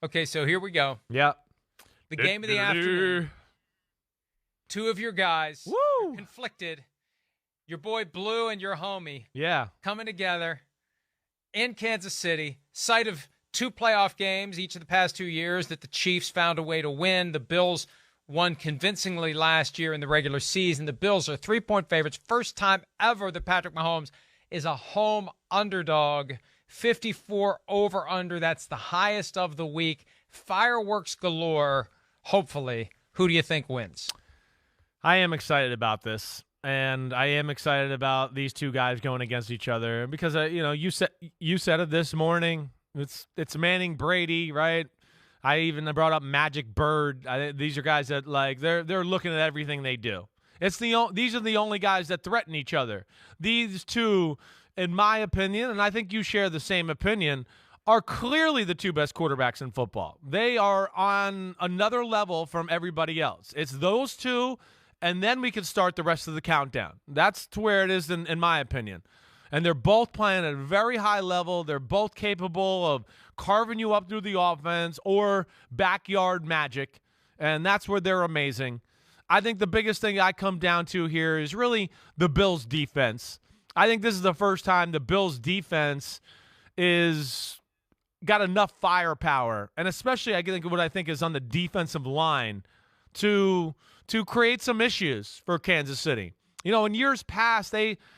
Okay, so here we go. Yep. The game of the afternoon. Two of your guys Woo! conflicted. Your boy Blue and your homie. Yeah. Coming together in Kansas City. Site of two playoff games each of the past 2 years that the Chiefs found a way to win. The Bills won convincingly last year in the regular season. The Bills are 3-point favorites. First time ever that Patrick Mahomes is a home underdog. 54 over-under. That's the highest of the week. Fireworks galore, hopefully. Who do you think wins? I am excited about this, and I am excited about these two guys going against each other because you said it this morning. It's Manning Brady, right? I even brought up Magic Bird. These are guys that they're looking at everything they do. These are the only guys that threaten each other. These two, in my opinion, and I think you share the same opinion, are clearly the two best quarterbacks in football. They are on another level from everybody else. It's those two, and then we can start the rest of the countdown. That's to where it is, in my opinion. And they're both playing at a very high level. They're both capable of carving you up through the offense or backyard magic, and that's where they're amazing. I think the biggest thing I come down to here is really the Bills' defense. I think this is the first time the Bills' defense is got enough firepower, and especially I think what I think is on the defensive line to create some issues for Kansas City. In years past,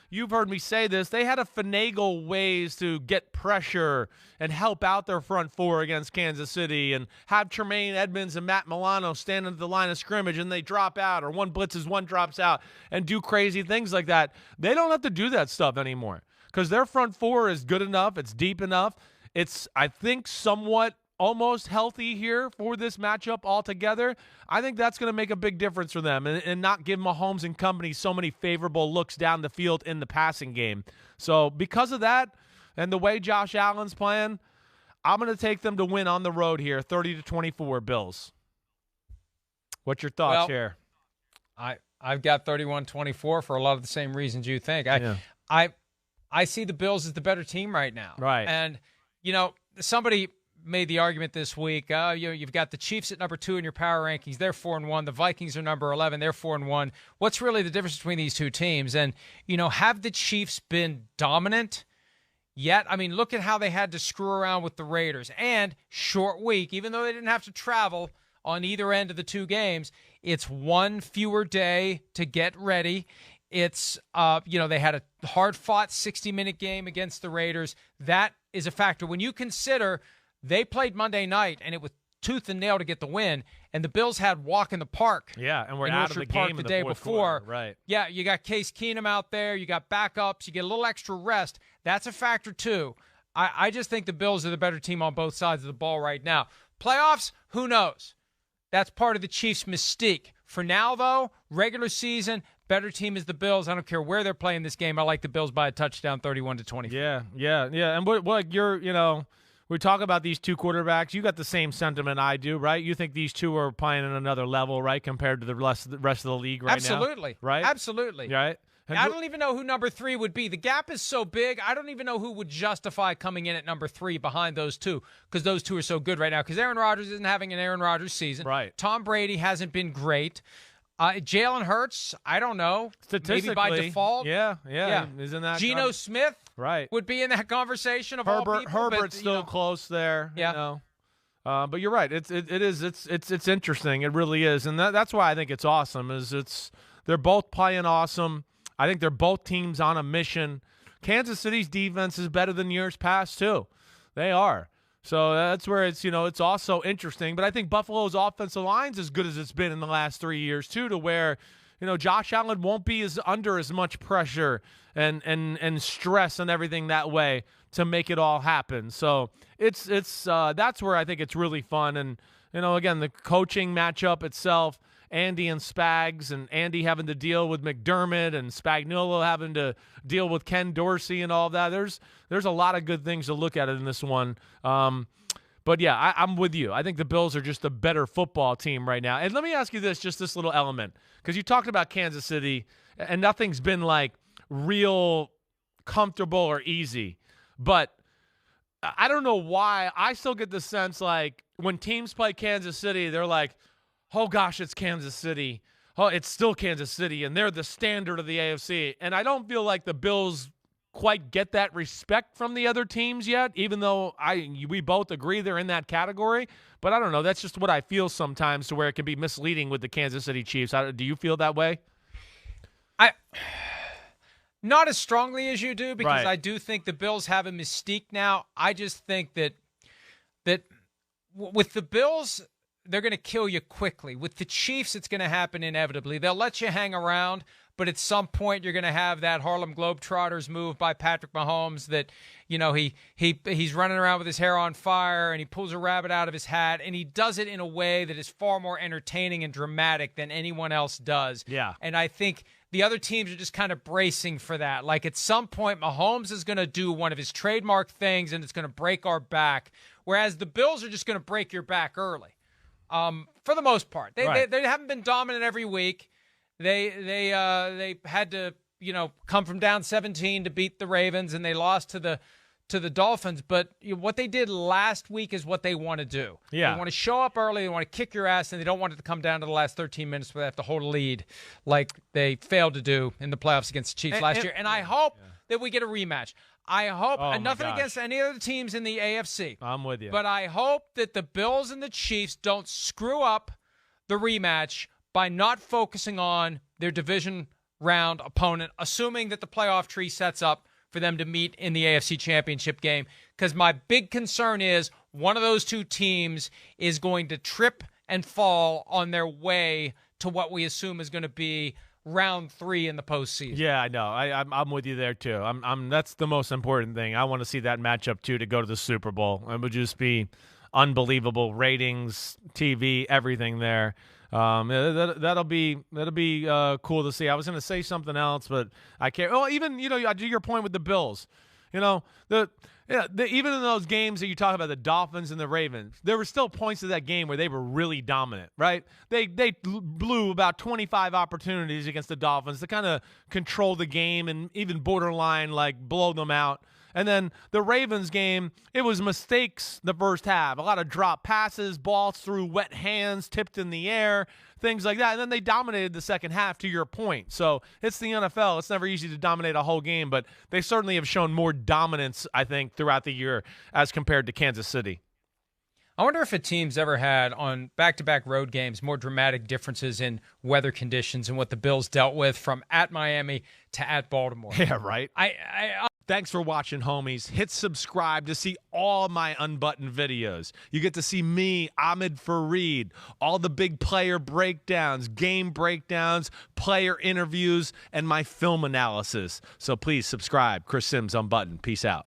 you've heard me say this, they had to finagle ways to get pressure and help out their front four against Kansas City and have Tremaine Edmonds and Matt Milano stand at the line of scrimmage and they drop out, or one blitzes, one drops out, and do crazy things like that. They don't have to do that stuff anymore because their front four is good enough. It's deep enough. It's, I think, somewhat almost healthy here for this matchup altogether. I think that's going to make a big difference for them and not give Mahomes and company so many favorable looks down the field in the passing game. So because of that and the way Josh Allen's playing, I'm going to take them to win on the road here, 30-24 Bills. What's your thoughts here? I've got 31-24 for a lot of the same reasons you think. I see the Bills as the better team right now. Right. And, somebody made the argument this week, you've got the Chiefs at number 2 in your power rankings. They're 4-1. The Vikings are number 11. They're 4-1. What's really the difference between these two teams? And, have the Chiefs been dominant yet? I mean, look at how they had to screw around with the Raiders. And short week, even though they didn't have to travel on either end of the two games, it's one fewer day to get ready. It's, they had a hard-fought 60-minute game against the Raiders. That is a factor. When you consider they played Monday night, and it was tooth and nail to get the win, and the Bills had walk in the park. Yeah, and we're out of the game the day before. Quarter. Right. Yeah, you got Case Keenum out there. You got backups. You get a little extra rest. That's a factor, too. I just think the Bills are the better team on both sides of the ball right now. Playoffs, who knows? That's part of the Chiefs' mystique. For now, though, regular season, better team is the Bills. I don't care where they're playing this game. I like the Bills by a touchdown, 31-24. Yeah. And what you're, we talk about these two quarterbacks. You got the same sentiment I do, right? You think these two are playing at another level, right, compared to the rest of the league right now? Absolutely. Right? Absolutely. Right? I don't even know who number 3 would be. The gap is so big, I don't even know who would justify coming in at number 3 behind those two, because those two are so good right now. Because Aaron Rodgers isn't having an Aaron Rodgers season. Right. Tom Brady hasn't been great. Jalen Hurts, I don't know. Statistically. Maybe by default. Yeah. Isn't that Geno Smith right. would be in that conversation of all people. Herbert's still close there. Yeah. But you're right. It's interesting. It really is. And that's why I think it's awesome they're both playing awesome. I think they're both teams on a mission. Kansas City's defense is better than years past too. They are. So that's where it's also interesting. But I think Buffalo's offensive line's as good as it's been in the last 3 years too, to where, Josh Allen won't be under as much pressure and stress and everything that way to make it all happen. So it's that's where I think it's really fun. And, again, the coaching matchup itself, Andy and Spags, and Andy having to deal with McDermott and Spagnuolo having to deal with Ken Dorsey and all of that. There's a lot of good things to look at in this one. But, yeah, I'm with you. I think the Bills are just a better football team right now. And let me ask you this little element, because you talked about Kansas City, and nothing's been, real comfortable or easy. But I don't know why. I still get the sense like when teams play Kansas City, they're like, oh gosh, it's Kansas City. Oh, it's still Kansas City, and they're the standard of the AFC. And I don't feel like the Bills quite get that respect from the other teams yet, even though we both agree they're in that category. But I don't know. That's just what I feel sometimes, to where it can be misleading with the Kansas City Chiefs. Do you feel that way? Not as strongly as you do, because Right. I do think the Bills have a mystique now. I just think that with the Bills, they're going to kill you quickly. With the Chiefs, it's going to happen inevitably. They'll let you hang around, but at some point you're going to have that Harlem Globetrotters move by Patrick Mahomes that, he's running around with his hair on fire and he pulls a rabbit out of his hat, and he does it in a way that is far more entertaining and dramatic than anyone else does. Yeah. And I think the other teams are just kind of bracing for that. Like, at some point, Mahomes is going to do one of his trademark things, and it's going to break our back, whereas the Bills are just going to break your back early. For the most part, they haven't been dominant every week. They had to come from down 17 to beat the Ravens, and they lost to the Dolphins. But what they did last week is what they want to do. Yeah. They want to show up early. They want to kick your ass, and they don't want it to come down to the last 13 minutes where they have to hold a lead, like they failed to do in the playoffs against the Chiefs last year. And I hope that we get a rematch. I hope, and nothing against any other teams in the AFC. I'm with you. But I hope that the Bills and the Chiefs don't screw up the rematch by not focusing on their division round opponent, assuming that the playoff tree sets up for them to meet in the AFC Championship game. Because my big concern is one of those two teams is going to trip and fall on their way to what we assume is going to be round 3 in the postseason. Yeah, I know. I'm with you there too. That's the most important thing. I want to see that matchup too, to go to the Super Bowl. It would just be unbelievable ratings, TV, everything there. That'll be cool to see. I was going to say something else, but I can't. Well, even I do your point with the Bills. Even in those games that you talk about, the Dolphins and the Ravens, there were still points of that game where they were really dominant, right? They blew about 25 opportunities against the Dolphins to kind of control the game and even borderline like blow them out. And then the Ravens game, it was mistakes the first half. A lot of drop passes, balls through wet hands, tipped in the air, things like that. And then they dominated the second half, to your point. So it's the NFL. It's never easy to dominate a whole game, but they certainly have shown more dominance, I think, throughout the year as compared to Kansas City. I wonder if a team's ever had, on back-to-back road games, more dramatic differences in weather conditions and what the Bills dealt with from at Miami to at Baltimore. Yeah, right. Thanks for watching, homies. Hit subscribe to see all my Unbuttoned videos. You get to see me, Ahmed Fareed, all the big player breakdowns, game breakdowns, player interviews, and my film analysis. So please subscribe. Chris Simms Unbuttoned. Peace out.